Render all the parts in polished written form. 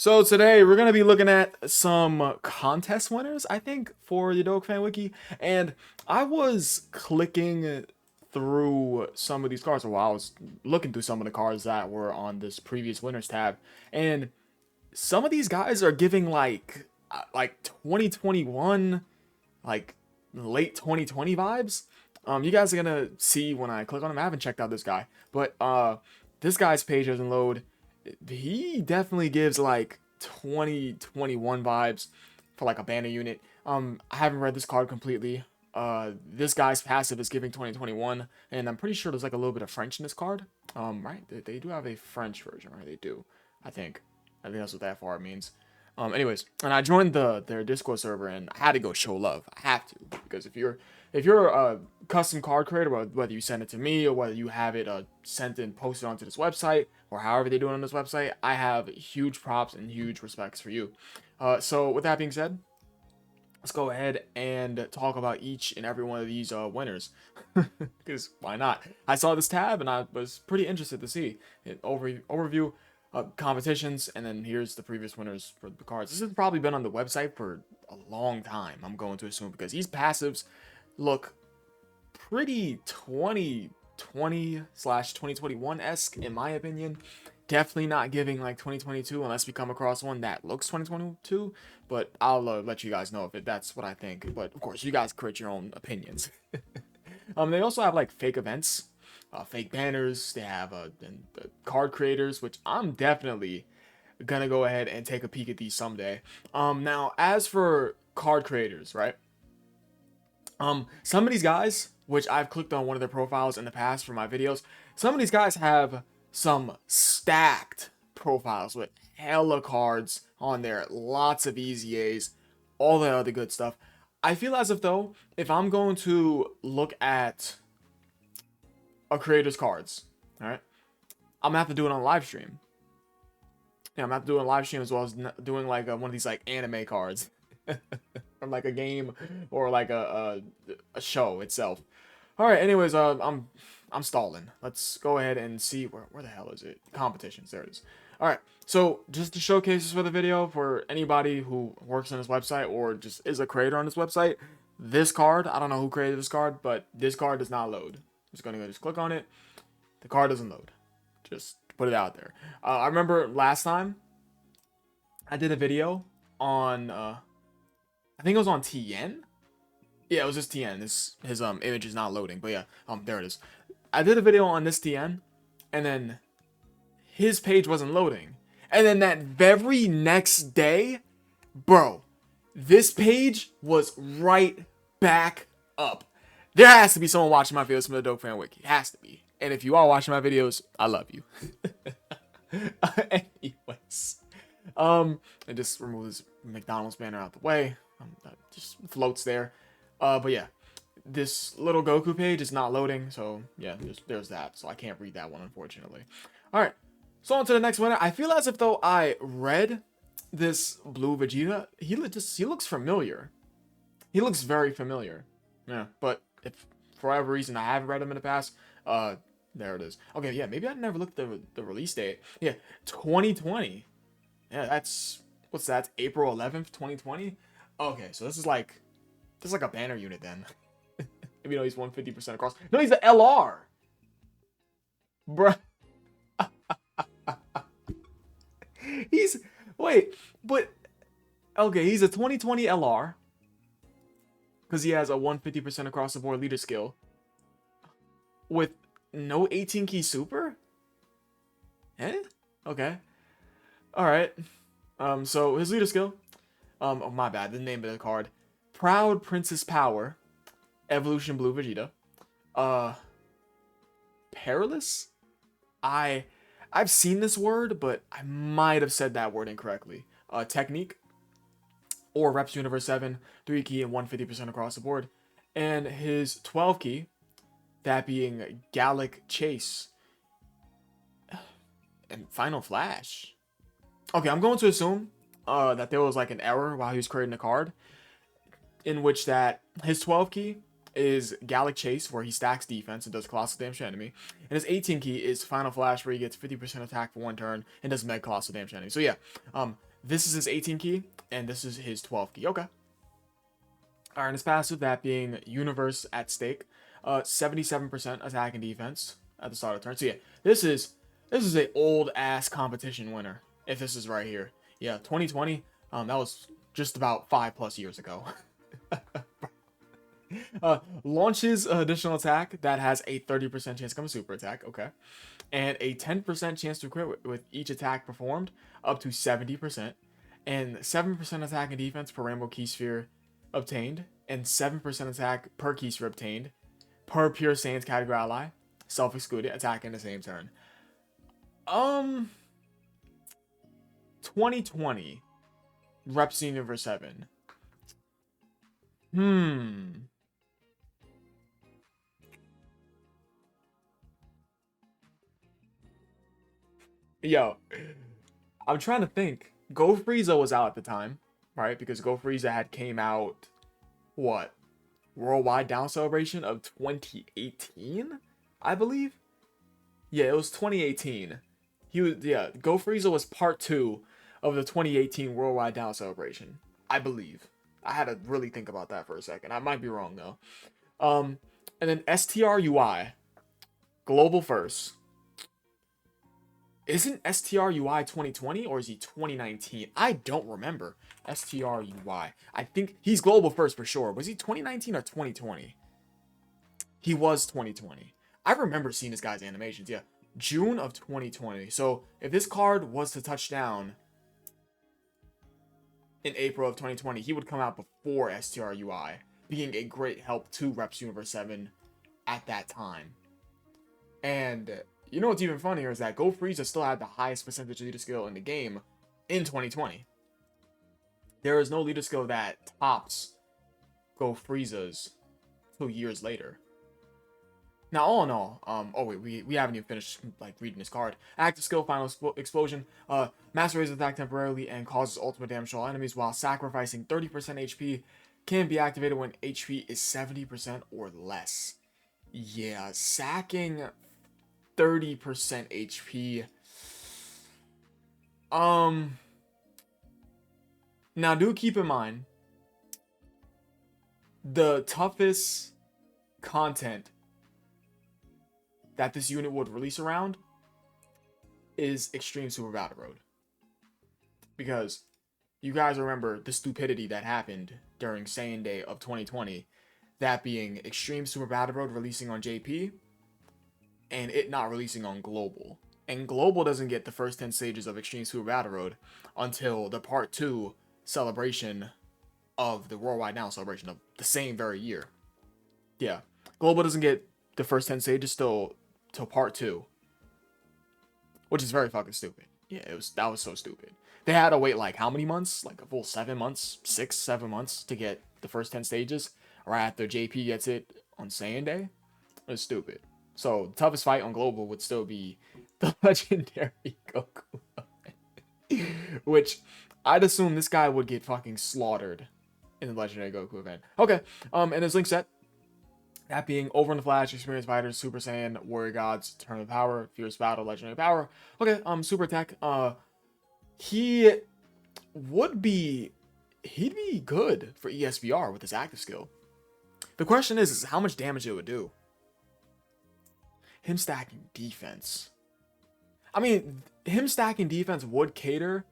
So today we're gonna be looking at some contest winners, I think, for the Dokfan Wiki. And I was clicking through some of these cards, or while I was looking through some of the cards that were on this previous winners tab, and some of these guys are giving like 2021, like late 2020 vibes. You guys are gonna see when I click on him. I haven't checked out this guy, but this guy's page doesn't load. He definitely gives like 2021 vibes for like a banner unit. I haven't read this card completely. This guy's passive is giving 2021, and I'm pretty sure there's like a little bit of French in this card. Right? They do have a French version, right? They do. I think. I think that's what that far means. Anyways, and I joined their Discord server, and I had to go show love. I have to, because if you're a custom card creator, whether you send it to me or whether you have it sent and posted onto this website or however they do it on this website, I have huge props and huge respects for you. So with that being said, let's go ahead and talk about each and every one of these winners, because why not? I saw this tab and I was pretty interested to see it. Overview. Competitions, and then here's the previous winners for the cards. This has probably been on the website for a long time, I'm going to assume, because these passives look pretty 2020/2021-esque in my opinion. Definitely not giving like 2022 unless we come across one that looks 2022, but I'll let you guys know if that's what I think. But of course, you guys create your own opinions. They also have like fake events, fake banners. They have card creators, which I'm definitely gonna go ahead and take a peek at these someday. Now as for card creators, right? Some of these guys, which I've clicked on one of their profiles in the past for my videos, some of these guys have some stacked profiles with hella cards on there, lots of easy A's, all that other good stuff. I feel as if though, if I'm going to look at a creator's cards, all right, I'm gonna have to do it on a live stream. Yeah, I'm gonna have to do it on a live stream, as well as doing like one of these like anime cards from like a game or like a show itself. All right, anyways, I'm stalling. Let's go ahead and see where the hell is it? Competitions, there it is. All right, so just to showcase this for the video for anybody who works on this website or just is a creator on this website, this card, I don't know who created this card, but this card does not load. I'm just gonna go click on it. The card doesn't load. Just put it out there. I remember last time I did a video on I think it was on TN. Yeah, it was just TN. His image is not loading, but yeah, there it is. I did a video on this TN, and then his page wasn't loading, and then that very next day, bro, this page was right back up. There has to be someone watching my videos from the Dokfan Wiki. It has to be. And if you are watching my videos, I love you. Anyways, I just remove this McDonald's banner out the way. That just floats there. But yeah, this little Goku page is not loading, so yeah, there's that. So I can't read that one, unfortunately. All right, so on to the next winner. I feel as if though I read this blue Vegeta. He looks familiar. He looks very familiar. Yeah, but if for whatever reason I haven't read him in the past, there it is. Okay, yeah, maybe I never looked at the release date. Yeah, 2020. Yeah, what's that? April 11th, 2020. Okay, so this is like a banner unit then. Even though he's 150% across. No, he's the LR. Bruh. Wait, but okay, he's a 2020 LR. Because he has a 150% across the board leader skill. With no 18 key super? Eh? Okay. Alright. So his leader skill. Oh my bad, the name of the card. Proud Princess Power. Evolution Blue Vegeta. Perilous? I've seen this word, but I might have said that word incorrectly. Technique. Or Reps Universe 7, 3 key and 150% across the board. And his 12 key, that being Gallic Chase. And Final Flash. Okay, I'm going to assume that there was like an error while he was creating the card, in which that his 12 key is Gallic Chase, where he stacks defense and does colossal damage to enemy, and his 18 key is Final Flash, where he gets 50% attack for one turn and does mega colossal damage to enemy. So yeah, This is his 18 key, and this is his 12 key. Okay. All right, his passive, that being Universe at Stake, 77% attack and defense at the start of the turn. So yeah, this is a old ass competition winner. If this is right here, yeah, 2020. That was just about 5+ years ago. Launches additional attack that has a 30% chance to become a super attack. Okay, and a 10% chance to crit with each attack performed, up to 70%, and 7% attack and defense per Rainbow Key Sphere obtained, and 7% attack per Key Sphere obtained, per Pure Saiyans category ally, self-excluded, attack in the same turn. 2020, Reps Universe 7. Yo, I'm trying to think. Go Frieza was out at the time, right? Because Go Frieza had came out, what? Worldwide Down Celebration of 2018, I believe. Yeah, it was 2018. Go Frieza was part 2 of the 2018 Worldwide Down Celebration, I believe. I had to really think about that for a second. I might be wrong though. And then STRUI, Global First. Isn't STRUI 2020 or is he 2019? I don't remember. STRUI. I think he's Global First for sure. Was he 2019 or 2020? He was 2020. I remember seeing this guy's animations. Yeah, June of 2020. So if this card was to touch down in April of 2020, he would come out before STRUI, being a great help to Reps Universe 7 at that time. And you know what's even funnier is that Go Frieza still had the highest percentage of leader skill in the game in 2020. There is no leader skill that tops Go Frieza's 2 years later. Now, all in all, oh wait, we haven't even finished like reading this card. Active skill, final explosion. Master raises attack temporarily and causes ultimate damage to all enemies while sacrificing 30% HP. Can be activated when HP is 70% or less. Yeah, sacking 30% HP. Now do keep in mind the toughest content that this unit would release around is Extreme Super Battle Road. Because you guys remember the stupidity that happened during Saiyan Day of 2020, that being Extreme Super Battle Road releasing on JP and it not releasing on Global. And Global doesn't get the first 10 stages of Extreme Super Battle Road until the Part 2 celebration of the Worldwide Now celebration of the same very year. Yeah, Global doesn't get the first 10 stages till Part 2, which is very fucking stupid. Yeah, that was so stupid. They had to wait like how many months? Like a full 7 months, 6-7 months to get the first 10 stages right after JP gets it on Saiyan Day. It was stupid. So the toughest fight on Global would still be the legendary Goku, which I'd assume this guy would get fucking slaughtered in the legendary Goku event. Okay, and his link set, that being Over in the Flash, Experienced Fighters, Super Saiyan, Warrior Gods, Turn of Power, Fierce Battle, Legendary Power. Okay, Super Attack. He'd be good for ESBR with his active skill. The question is how much damage it would do. Him stacking defense. I mean, him stacking defense would cater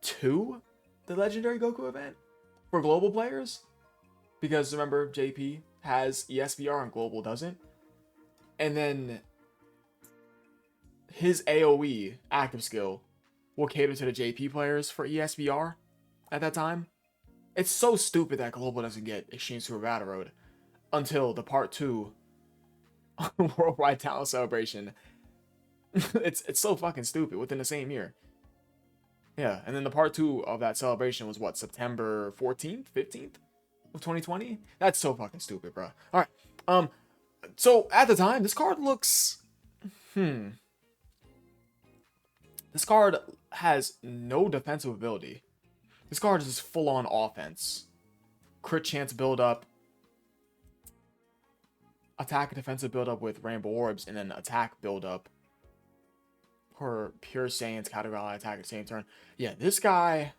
to the legendary Goku event for global players. Because remember, JP has ESBR and Global doesn't. And then his AoE active skill will cater to the JP players for ESBR at that time. It's so stupid that Global doesn't get Extreme Super Battle Road until the Part 2 Worldwide Talent Celebration. It's so fucking stupid within the same year. Yeah, and then the Part 2 of that celebration was what, September 14th, 15th of 2020? That's so fucking stupid, bro. All right. So at the time, this card looks this card has no defensive ability. This card is just full on offense. Crit chance build up, attack and defensive build up with Rainbow Orbs, and then attack build up per pure Saiyan's category ally attack at the same turn. Yeah, this guy,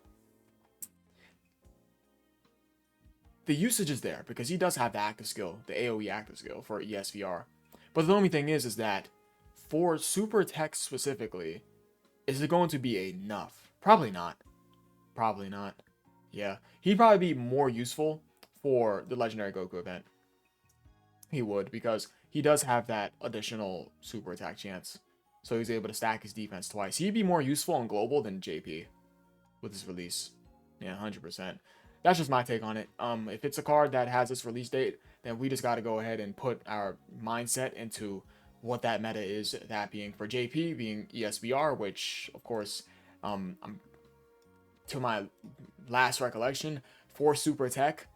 the usage is there because he does have the active skill, the AoE active skill for ESVR. But the only thing is that for super tech specifically, is it going to be enough? Probably not. Probably not. Yeah, he'd probably be more useful for the Legendary Goku event. He would, because he does have that additional super attack chance. So he's able to stack his defense twice. He'd be more useful on global than JP with his release. Yeah, 100%. That's just my take on it. If it's a card that has this release date, then we just got to go ahead and put our mindset into what that meta is. That being for JP, being ESBR, which, of course, to my last recollection, for Super Tech,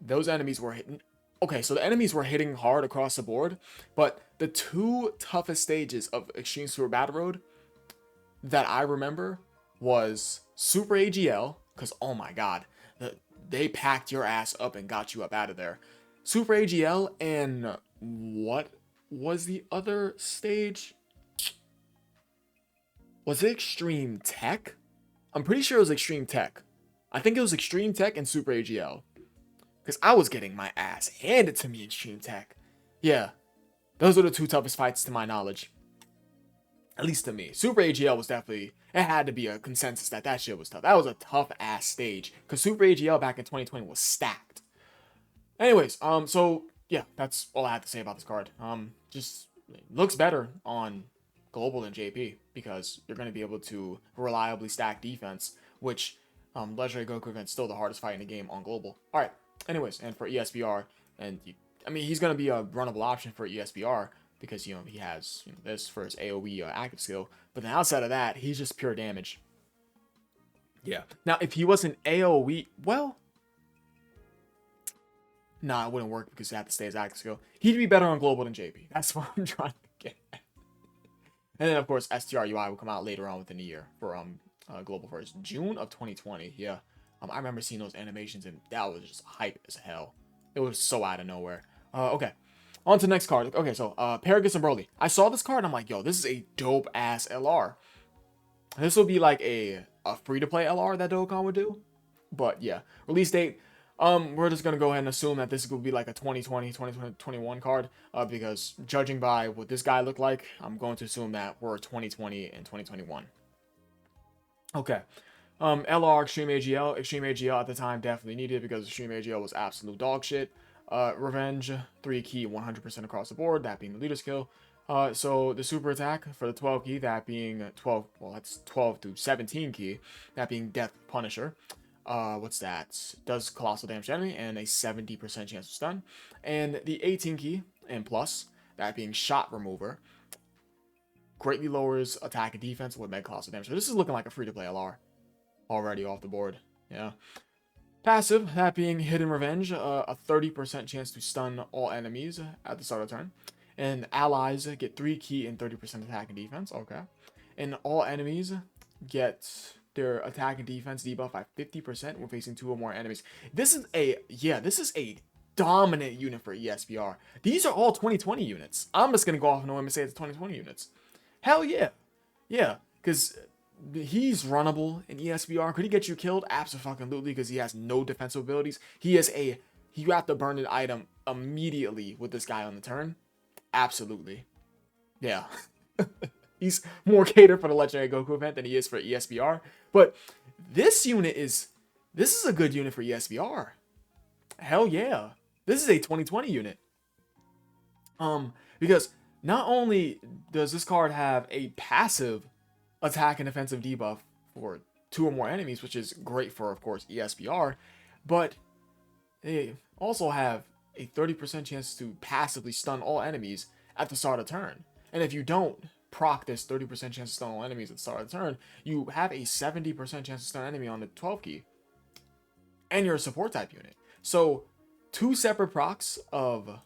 those enemies were hitting. Okay, so the enemies were hitting hard across the board, but the two toughest stages of Extreme Super Battle Road that I remember was Super AGL, because oh my god, they packed your ass up and got you up out of there. Super AGL, and what was the other stage? Was it Extreme Tech? I'm pretty sure it was Extreme Tech. I think it was Extreme Tech and Super AGL. Because I was getting my ass handed to me in Extreme Tech. Yeah, those were the two toughest fights to my knowledge. At least to me. Super AGL was definitely, it had to be a consensus that that shit was tough. That was a tough ass stage. Because Super AGL back in 2020 was stacked. Anyways, so yeah, that's all I have to say about this card. Just looks better on global than JP. Because you're going to be able to reliably stack defense. Which, Legendary Goku event's still the hardest fight in the game on global. Alright. Anyways, and for ESBR, and I mean, he's going to be a runnable option for ESBR because, you know, he has this for his AoE active skill. But then outside of that, he's just pure damage. Yeah. Now, if he was an AoE, well, nah, it wouldn't work because he had to stay his active skill. He'd be better on global than JP. That's what I'm trying to get at. And then, of course, STRUI will come out later on within the year for global first. June of 2020, yeah. I remember seeing those animations, and that was just hype as hell. It was so out of nowhere. Okay. On to the next card. Okay, so, Paragus and Broly. I saw this card, and I'm like, yo, this is a dope-ass LR. This will be like a free-to-play LR that Dokkan would do. But, yeah. Release date. We're just going to go ahead and assume that this will be like a 2020, 2021 card. Because judging by what this guy looked like, I'm going to assume that we're 2020 and 2021. Okay. LR Extreme AGL. Extreme AGL at the time definitely needed because Extreme AGL was absolute dog shit. Revenge, 3 key, 100% across the board, that being the leader skill. So the super attack for the 12 key, that being 12, well, that's 12 through 17 key, that being Death Punisher. What's that? Does colossal damage to enemy and a 70% chance to stun. And the 18 key and plus, that being Shot Remover, greatly lowers attack and defense with mega colossal damage. So this is looking like a free-to-play LR. Already off the board. Yeah. Passive, that being Hidden Revenge, a 30% chance to stun all enemies at the start of the turn. And allies get 3 key and 30% attack and defense. Okay. And all enemies get their attack and defense debuff by 50% when facing 2 or more enemies. This is a dominant unit for ESBR. These are all 2020 units. I'm just going to go off on a whim and say it's 2020 units. Hell yeah. Yeah, because he's runnable in ESBR. Could he get you killed? Absolutely, because he has no defensive abilities. You have to burn an item immediately with this guy on the turn. Absolutely. Yeah. He's more catered for the Legendary Goku event than he is for ESBR. But this is a good unit for ESBR. Hell yeah. This is a 2020 unit. Because not only does this card have a passive attack and defensive debuff for 2 or more enemies, which is great for, of course, ESBR, but they also have a 30% chance to passively stun all enemies at the start of turn. And if you don't proc this 30% chance to stun all enemies at the start of the turn, you have a 70% chance to stun enemy on the 12 key. And you're a support type unit. So 2 separate procs of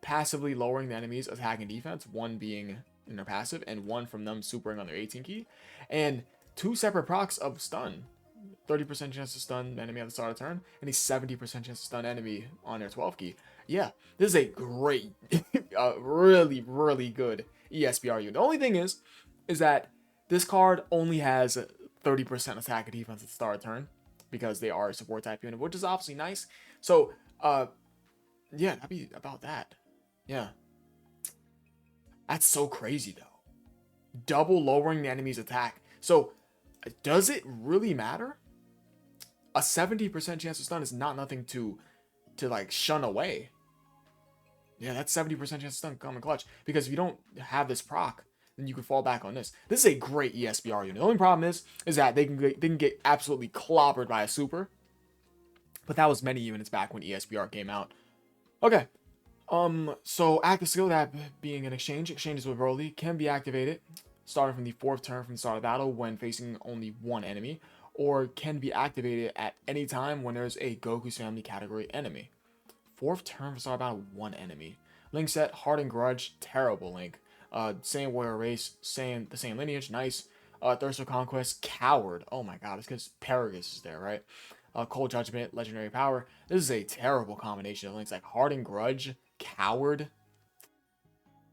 passively lowering the enemy's attack and defense, one being in their passive and one from them supering on their 18 key, and 2 separate procs of stun, 30% chance to stun enemy at the start of turn and a 70% chance to stun enemy on their 12 key. Yeah, this is a great really good ESBR unit. The only thing is is that this card only has 30% attack and defense at the start of turn because they are a support type unit, which is obviously nice. So, yeah, that'd be about that. Yeah. That's so crazy, though. Double lowering the enemy's attack. So, does it really matter? A 70% chance to stun is not nothing to like shun away. Yeah, that's 70% chance to stun come in clutch. Because if you don't have this proc, then you can fall back on this. This is a great ESBR unit. The only problem is that they can get absolutely clobbered by a super. But that was many units back when ESBR came out. Okay. So active skill, that being an exchange. Exchanges with Broly can be activated starting from the 4th turn from the start of battle when facing only one enemy, or can be activated at any time when there's a Goku's family category enemy. 4th turn from start of battle, one enemy. Link set, Hardened Grudge, terrible Link. Same warrior race, the same lineage, nice. Thirst for Conquest, Coward. Oh my god, it's because Paragus is there, right? Cold Judgment, Legendary Power. This is a terrible combination of links, like Hardened Grudge, Coward,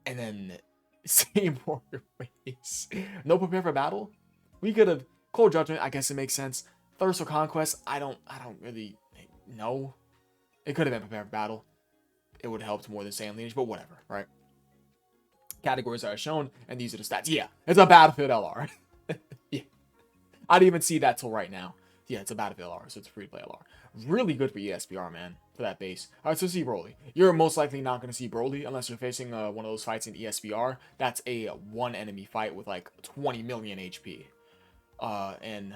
and then same warrior race. No Prepare for Battle. We could have Cold Judgment. I guess it makes sense. Thirst for Conquest. I don't really know. It could have been Prepare for Battle. It would have helped more than Saiyan Lineage, but whatever, right? Categories are shown, and these are the stats. Yeah, it's a Battlefield LR. Yeah, I didn't even see that till right now. Yeah, it's a Battlefield LR, so it's a free-to-play LR. Really good for ESBR, man, for that base. All right, so see Broly. You're most likely not going to see Broly unless you're facing one of those fights in ESBR. That's a one enemy fight with like 20 million HP. And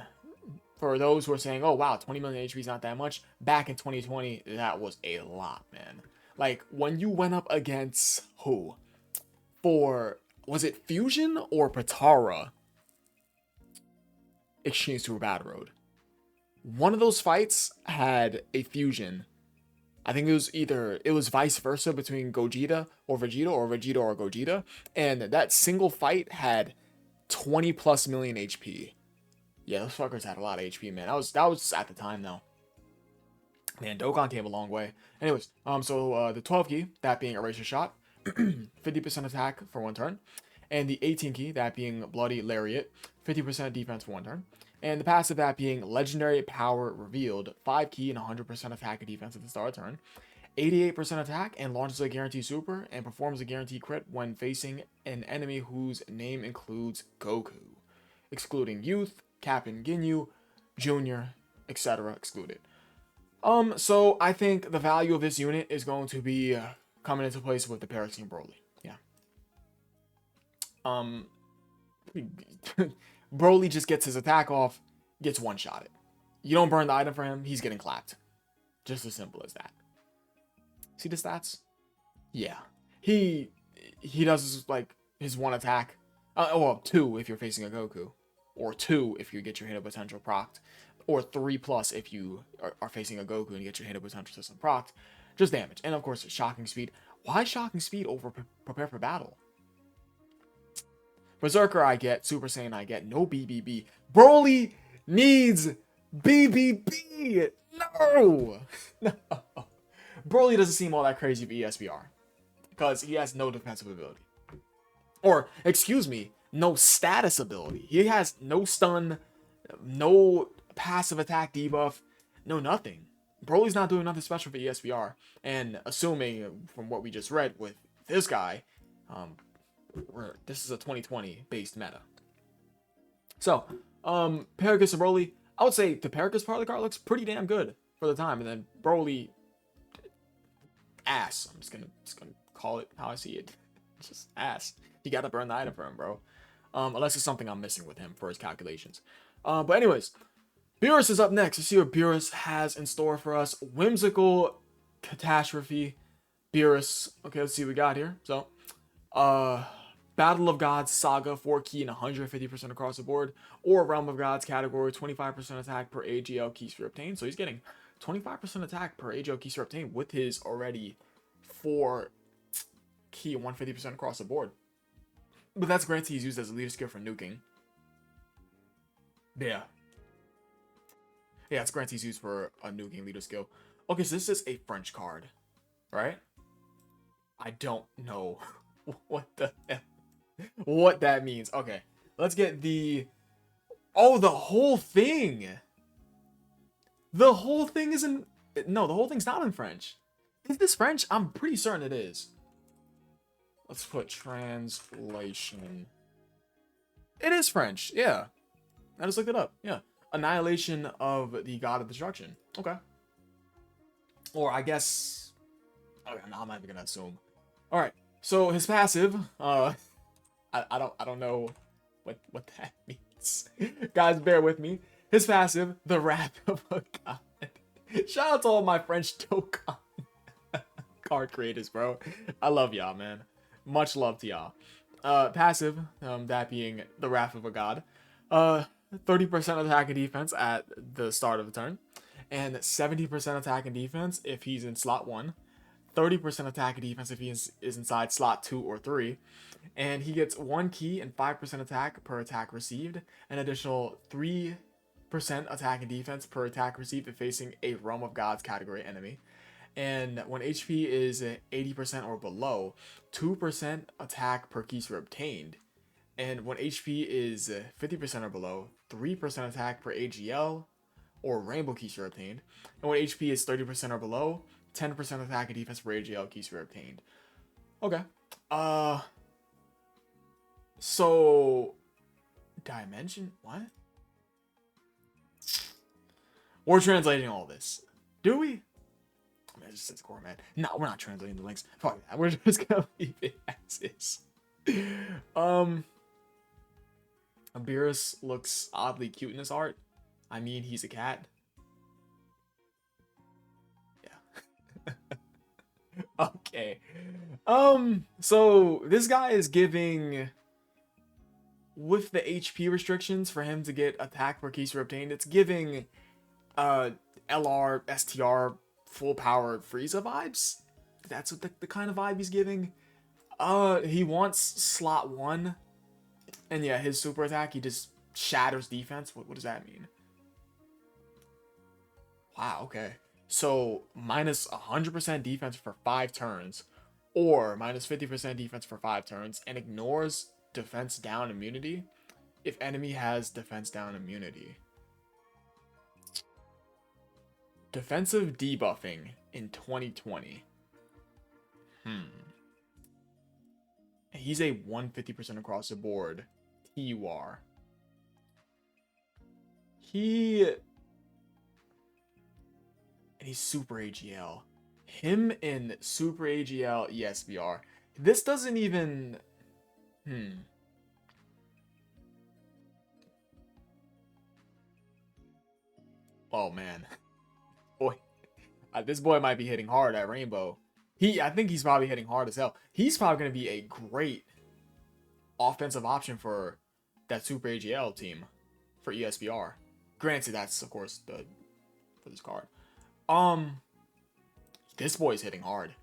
for those who are saying, oh, wow, 20 million HP is not that much, back in 2020, that was a lot, man. Like, when you went up against who? Was it Fusion or Patara? Exchange to a Battle Road. One of those fights had a fusion. I think it was vice versa between Gogeta or Vegeta or Vegeta or Gogeta. And that single fight had 20 plus million HP. Yeah, those fuckers had a lot of HP, man. That was at the time, though. Man, Dokkan came a long way. Anyways, so the 12 key, that being Eraser Shot, 50% attack for one turn. And the 18 key, that being Bloody Lariat, 50% defense for one turn. And the passive, that being Legendary Power Revealed, 5 key and 100% attack and defense at the start of turn. 88% attack and launches a guaranteed super and performs a guaranteed crit when facing an enemy whose name includes Goku, excluding Youth, Captain Ginyu, Junior, etc. excluded. So I think the value of this unit is going to be coming into place with the Paraxine Broly. Yeah. Broly just gets his attack off, gets one-shotted. You don't burn the item for him, he's getting clapped. Just as simple as that. See the stats? Yeah. He does like his one attack. Well, 2 if you're facing a Goku. Or 2 if you get your hit of potential procced. Or 3 plus if you are facing a Goku and you get your hit of potential system procced. Just damage. And of course, Shocking Speed. Why Shocking Speed over Prepare for Battle? Berserker I get. Super Saiyan I get. No BBB. Broly needs BBB! No! No. Broly doesn't seem all that crazy for ESBR. Because he has no defensive ability. Or, excuse me, no status ability. He has no stun, no passive attack debuff, no nothing. Broly's not doing nothing special for ESBR. And assuming from what we just read with this guy, this is a 2020 based meta. So, Paragus and Broly, I would say the Paragus part of the card looks pretty damn good for the time. And then Broly, ass. I'm just gonna call it how I see it. Just ass. You gotta burn the item for him, bro. Unless it's something I'm missing with him for his calculations. But anyways, Beerus is up next. Let's see what Beerus has in store for us. Whimsical Catastrophe. Beerus. Okay, let's see what we got here. So, Battle of Gods Saga, 4 key and 150% across the board. Or Realm of Gods category, 25% attack per AGL key sphere obtained. So he's getting 25% attack per AGL key sphere obtained with his already 4 key and 150% across the board. But that's granted he's used as a leader skill for nuking. Yeah. Yeah, it's granted he's used for a nuking leader skill. Okay, so this is a French card, right? I don't know what the hell, what that means. Okay, Let's get the... Oh, the whole thing! The whole thing isn't... No, the whole thing's not in French. Is this French? I'm pretty certain it is. Let's put translation. It is French, yeah. I just looked it up, yeah. Annihilation of the God of Destruction. Okay. Or I guess... Okay, no, I'm not even gonna assume. Alright, so his passive, I don't know what that means. Guys, bear with me. His passive, the Wrath of a God. Shout out to all my French Dokfan card creators, bro. I love y'all, man. Much love to y'all. Passive, that being the Wrath of a God. 30% attack and defense at the start of the turn. And 70% attack and defense if he's in slot 1. 30% attack and defense if he is inside slot 2 or 3. And he gets 1 key and 5% attack per attack received. An additional 3% attack and defense per attack received if facing a Realm of Gods category enemy. And when HP is 80% or below, 2% attack per keystone obtained. And when HP is 50% or below, 3% attack per AGL or Rainbow keystone obtained. And when HP is 30% or below, 10% attack and defense per AGL keystone obtained. Okay. So dimension what? We're translating all this. Do we? I mean, it just says core, man. No, we're not translating the links. Fuck that. We're just gonna leave it as is. Abiris looks oddly cute in this art. I mean, he's a cat. Yeah. Okay. So this guy is giving, with the HP restrictions for him to get attack per keystone obtained, it's giving LR, STR, full power Frieza vibes. That's what the kind of vibe he's giving. He wants slot 1. And yeah, his super attack, he just shatters defense. What does that mean? Wow, okay. So, minus 100% defense for 5 turns. Or minus 50% defense for 5 turns. And ignores defense down immunity if enemy has defense down immunity. Defensive debuffing in 2020. He's a 150% across the board TUR. And he's super AGL. Him in super AGL ESBR. This doesn't even... Oh, man. Boy. This boy might be hitting hard at Rainbow. I think he's probably hitting hard as hell. He's probably going to be a great offensive option for that Super AGL team for ESBR. Granted, that's, of course, for this card. This boy's hitting hard.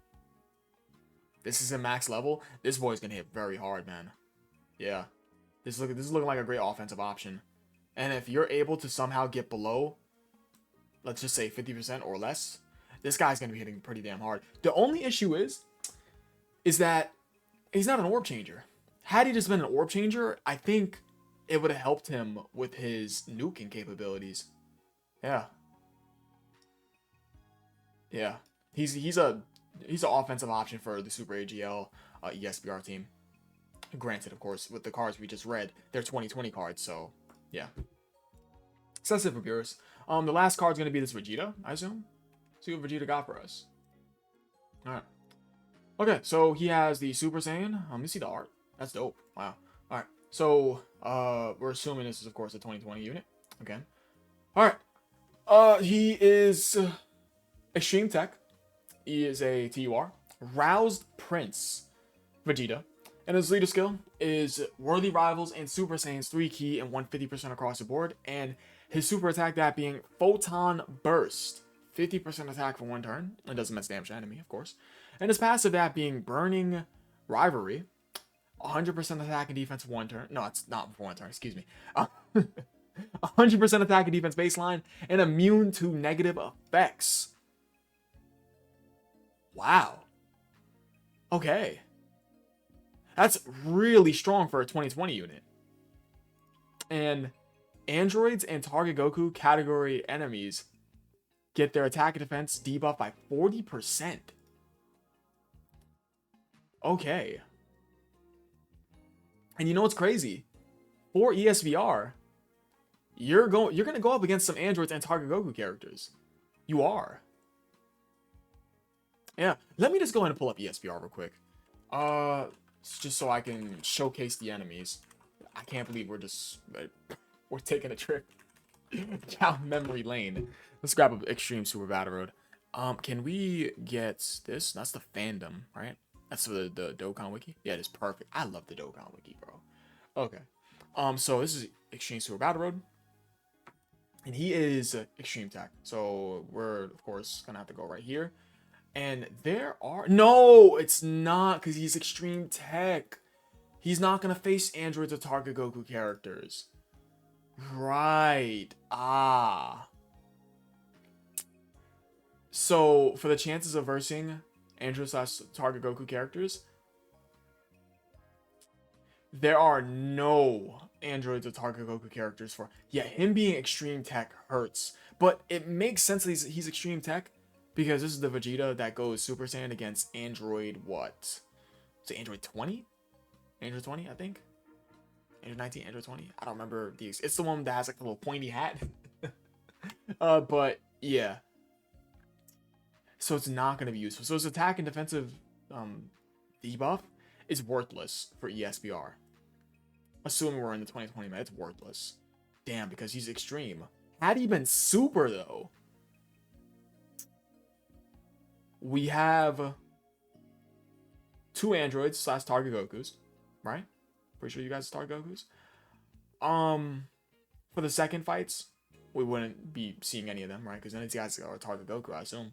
This is a max level. This boy's going to hit very hard, man. Yeah. This is looking like a great offensive option. And if you're able to somehow get below, let's just say 50% or less, this guy's going to be hitting pretty damn hard. The only issue is that he's not an orb changer. Had he just been an orb changer, I think it would have helped him with his nuking capabilities. Yeah. Yeah. He's an offensive option for the Super AGL ESBR team. Granted, of course, with the cards we just read, they're 2020 cards, so yeah. So that's it for Beerus. The last card's going to be this Vegeta, I assume. See what Vegeta got for us. Alright. Okay, so he has the Super Saiyan. Let me see the art. That's dope. Wow. Alright. So, we're assuming this is, of course, a 2020 unit. Again. Alright. He is Extreme Tech. He is a TUR. Roused Prince Vegeta. And his leader skill is Worthy Rivals and Super Saiyan's 3 key and 150% across the board. And his super attack, that being Photon Burst. 50% attack for 1 turn. It doesn't miss damage to enemy, of course. And his passive, that being Burning Rivalry. 100% attack and defense for 1 turn. No, it's not for 1 turn, excuse me. 100% attack and defense baseline. And immune to negative effects. Wow. Okay. That's really strong for a 2020 unit. And androids and target Goku category enemies get their attack and defense debuff by 40%. Okay. And you know what's crazy? For ESVR, you're gonna go up against some androids and target Goku characters. You are. Yeah. Let me just go ahead and pull up ESVR real quick. Just so I can showcase the enemies. I can't believe we're taking a trip down memory lane. Let's grab an Extreme Super Battle Road. Can we get this? That's the fandom, right? That's the Dokkan Wiki. Yeah, it is perfect. I love the Dokkan Wiki, bro. Okay. So this is Extreme Super Battle Road. And he is Extreme Tech. So we're, of course, gonna have to go right here. And there are... No, it's not, because he's Extreme Tech. He's not gonna face androids or target Goku characters. Right. Ah. So, for the chances of versing android/target Goku characters, there are no androids or target Goku characters for... Yeah, him being Extreme Tech hurts. But it makes sense that he's Extreme Tech, because this is the Vegeta that goes Super Saiyan against Android what? Is it Android 20? Android 20, I think? Android 19, Android 20? I don't remember these. It's the one that has like the little pointy hat. But yeah. So it's not going to be useful. So his attack and defensive debuff is worthless for ESBR. Assuming we're in the 2020 meta, it's worthless. Damn, because he's extreme. Had he been super though, we have 2 androids / target Gokus, right? Pretty sure you guys are target Gokus. For the second fights, we wouldn't be seeing any of them, right? Because then these guys are target Goku, I assume.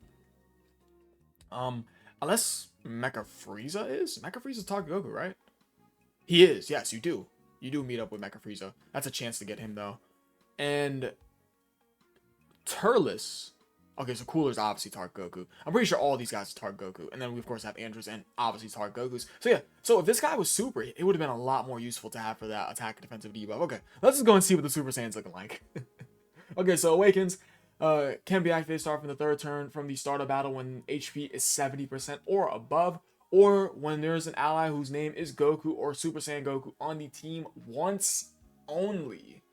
Unless Mecha Frieza is? Mecha Frieza's target Goku, right? He is, yes, you do. You do meet up with Mecha Frieza. That's a chance to get him, though. And Turles. Okay, so Cooler's obviously target Goku. I'm pretty sure all these guys are target Goku. And then we, of course, have Androids and obviously target Gokus. So, yeah. So, if this guy was super, it would have been a lot more useful to have for that attack and defensive debuff. Okay, let's just go and see what the Super Saiyan's looking like. Okay, so Awakens can be activated starting from the 3rd turn from the start of battle when HP is 70% or above, or when there's an ally whose name is Goku or Super Saiyan Goku on the team once only.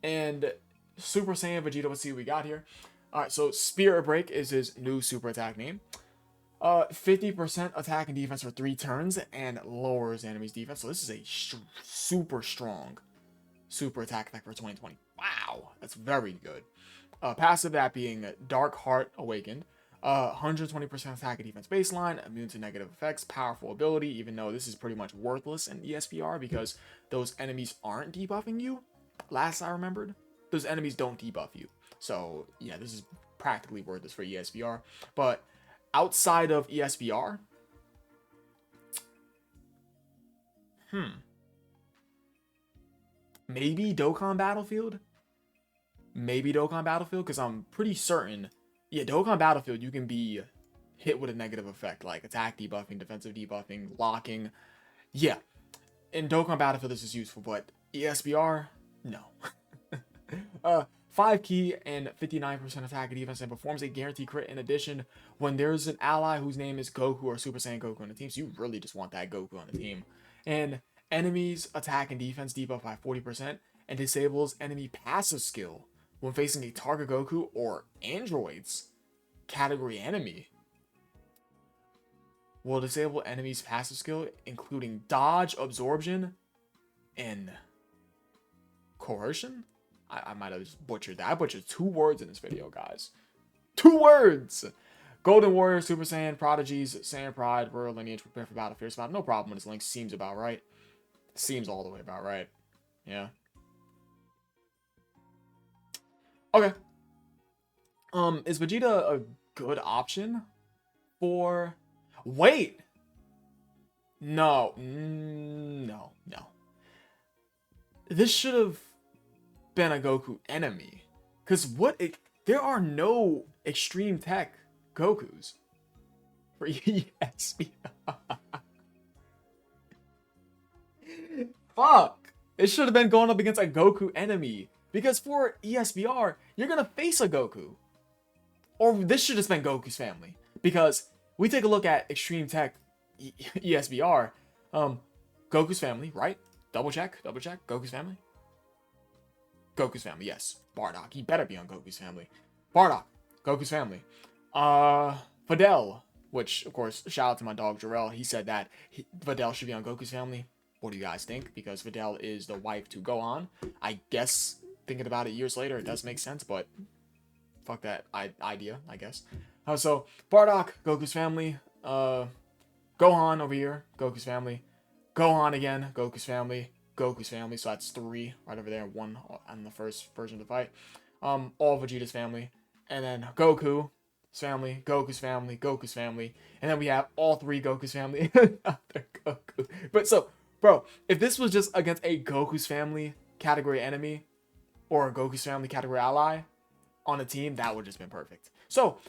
And Super Saiyan Vegeta, let's see what we got here. Alright, so Spirit Break is his new super attack name. 50% attack and defense for 3 turns and lowers enemy's defense. So this is a super strong super attack for 2020. Wow, that's very good. Passive that being Dark Heart Awakened. 120% attack and defense baseline, immune to negative effects, powerful ability, even though this is pretty much worthless in ESPR because those enemies aren't debuffing you. Last I remembered, those enemies don't debuff you. So, yeah, this is practically worthless for ESBR. But outside of ESBR, maybe Dokkan Battlefield? Maybe Dokkan Battlefield, because I'm pretty certain, yeah, Dokkan Battlefield, you can be hit with a negative effect, like attack debuffing, defensive debuffing, locking. Yeah, in Dokkan Battlefield, this is useful, but ESBR, no. 5 key and 59% attack and defense, and performs a guaranteed crit in addition when there's an ally whose name is Goku or Super Saiyan Goku on the team. So you really just want that Goku on the team. And enemies attack and defense debuff by 40% and disables enemy passive skill when facing a target Goku or androids category enemy. Will disable enemies passive skill including dodge, absorption, and coercion. I might have just butchered that. I butchered 2 words in this video, guys. 2 words! Golden Warrior, Super Saiyan, Prodigies, Saiyan Pride, Royal Lineage, prepare for battle, fierce battle. No problem when this link seems about right. Seems all the way about right. Yeah. Okay. Is Vegeta a good option for... Wait! No. No. This should have been a Goku enemy. Because there are no extreme tech Gokus for ESP. Fuck. It should have been going up against a Goku enemy. Because for ESBR, you're going to face a Goku. Or this should have been Goku's family. Because we take a look at Extreme Tech ESBR. Goku's family, right? Double check. Goku's family. Goku's family, yes. Bardock, he better be on Goku's family. Bardock, Goku's family. Fidel, which, of course, shout out to my dog Jarrell. He said that Fidel should be on Goku's family. What do you guys think? Because Fidel is the wife to Gohan. I guess, thinking about it years later, it does make sense, but fuck that idea, I guess. So, Bardock, Goku's family. Gohan over here, Goku's family. Gohan again, Goku's family. Goku's family, so that's 3 right over there, 1 on the first version of the fight. All Vegeta's family. And then Goku's family, Goku's family, Goku's family. And then we have all 3 Goku's family after Goku. But so, bro, if this was just against a Goku's family category enemy or a Goku's family category ally on a team, that would just been perfect. So,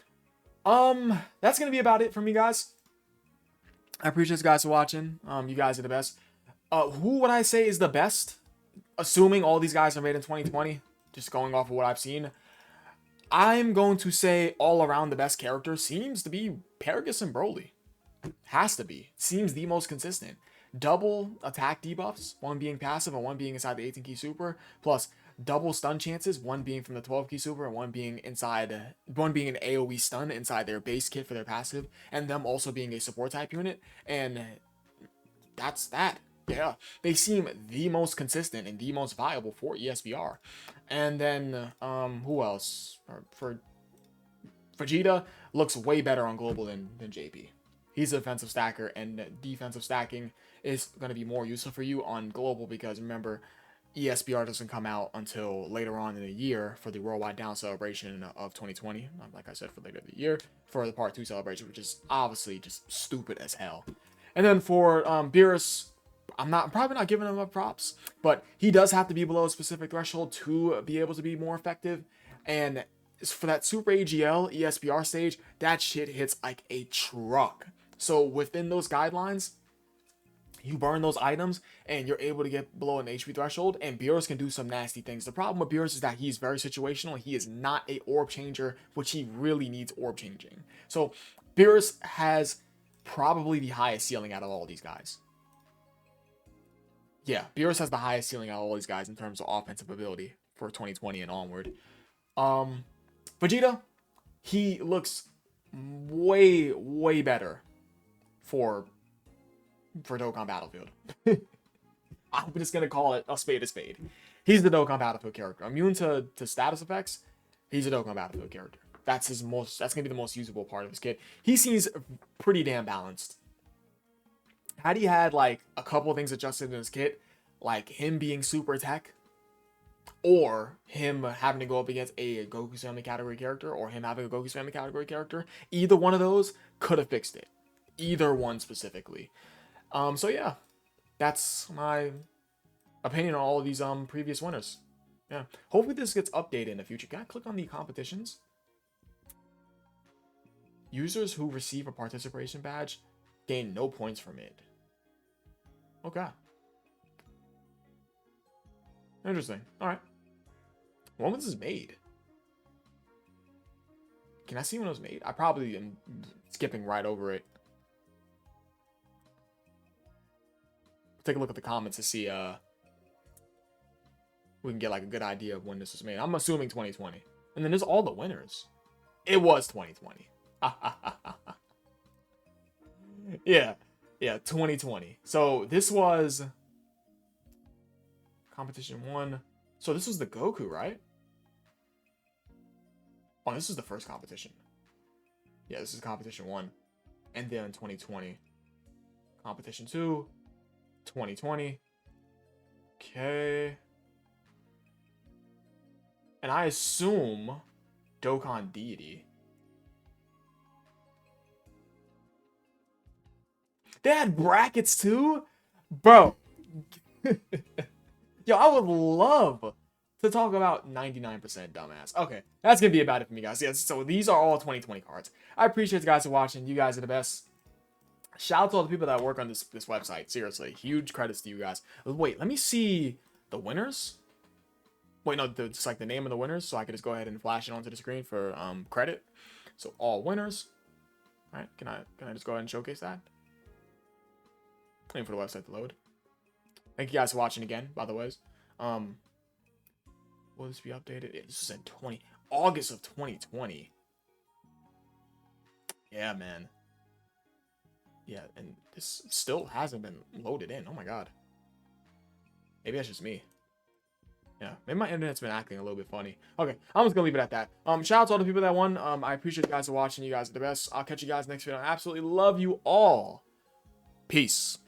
that's gonna be about it for me, guys. I appreciate you guys for watching. You guys are the best. Who would I say is the best? Assuming all these guys are made in 2020, just going off of what I've seen, I'm going to say all around the best character seems to be Paragus and Broly. Has to be. Seems the most consistent. Double attack debuffs, one being passive and one being inside the 18 key super, plus double stun chances, one being from the 12 key super and one being an AoE stun inside their base kit for their passive, and them also being a support type unit, and that's that. Yeah, they seem the most consistent and the most viable for ESBR. And then, who else? For Vegeta, looks way better on global than JP. He's a defensive stacker, and defensive stacking is going to be more useful for you on global because, remember, ESBR doesn't come out until later on in the year for the Worldwide Down celebration of 2020. Like I said, for later in the year, for the Part 2 celebration, which is obviously just stupid as hell. And then for Beerus, I'm probably not giving him up props, but he does have to be below a specific threshold to be able to be more effective. And for that Super AGL ESBR stage, that shit hits like a truck. So within those guidelines, you burn those items and you're able to get below an HP threshold, and Beerus can do some nasty things. The problem with Beerus is that he's very situational. He is not a orb changer, which he really needs orb changing. So Beerus has probably the highest ceiling out of all these guys. Yeah, Beerus has the highest ceiling out of all these guys in terms of offensive ability for 2020 and onward. Vegeta, he looks way better for Dokkan Battlefield. I'm just gonna call it a spade. He's the Dokkan Battlefield character. Immune to status effects, he's a Dokkan Battlefield character. That's gonna be the most usable part of his kit. He seems pretty damn balanced. Had he had like a couple of things adjusted in his kit, like him being super tech, or him having to go up against a Goku's family category character, or him having a Goku's family category character, either one of those could have fixed it. Either one specifically. So yeah, that's my opinion on all of these previous winners. Yeah, hopefully this gets updated in the future. Can I click on the competitions? Users who receive a participation badge gain no points from it. Okay. Interesting. Alright. When was this made? Can I see when it was made? I probably am skipping right over it. Take a look at the comments to see we can get like a good idea of when this was made. I'm assuming 2020. And then there's all the winners. It was 2020. Yeah, 2020. So this was competition 1. So this was the Goku, right? Oh, this is the first competition. Yeah, this is competition 1. And then 2020. Competition 2. 2020. Okay. And I assume Dokkan Deity. They had brackets too? Bro. Yo, I would love to talk about 99% dumbass. Okay, that's going to be about it for me, guys. Yes, so these are all 2020 cards. I appreciate you guys for watching. You guys are the best. Shout out to all the people that work on this website. Seriously, huge credits to you guys. Wait, let me see the winners. Wait, no, it's like the name of the winners, so I could just go ahead and flash it onto the screen for credit. So all winners. All right, can I just go ahead and showcase that? Waiting for the website to load. Thank you guys for watching again, by the way. Will this be updated? Yeah, this is in August of 2020. Yeah, man. Yeah, and this still hasn't been loaded in. Oh my god. Maybe that's just me. Yeah, maybe my internet's been acting a little bit funny. Okay, I'm just gonna leave it at that. Shout out to all the people that won. I appreciate you guys for watching. You guys are the best. I'll catch you guys next video. I absolutely love you all. Peace.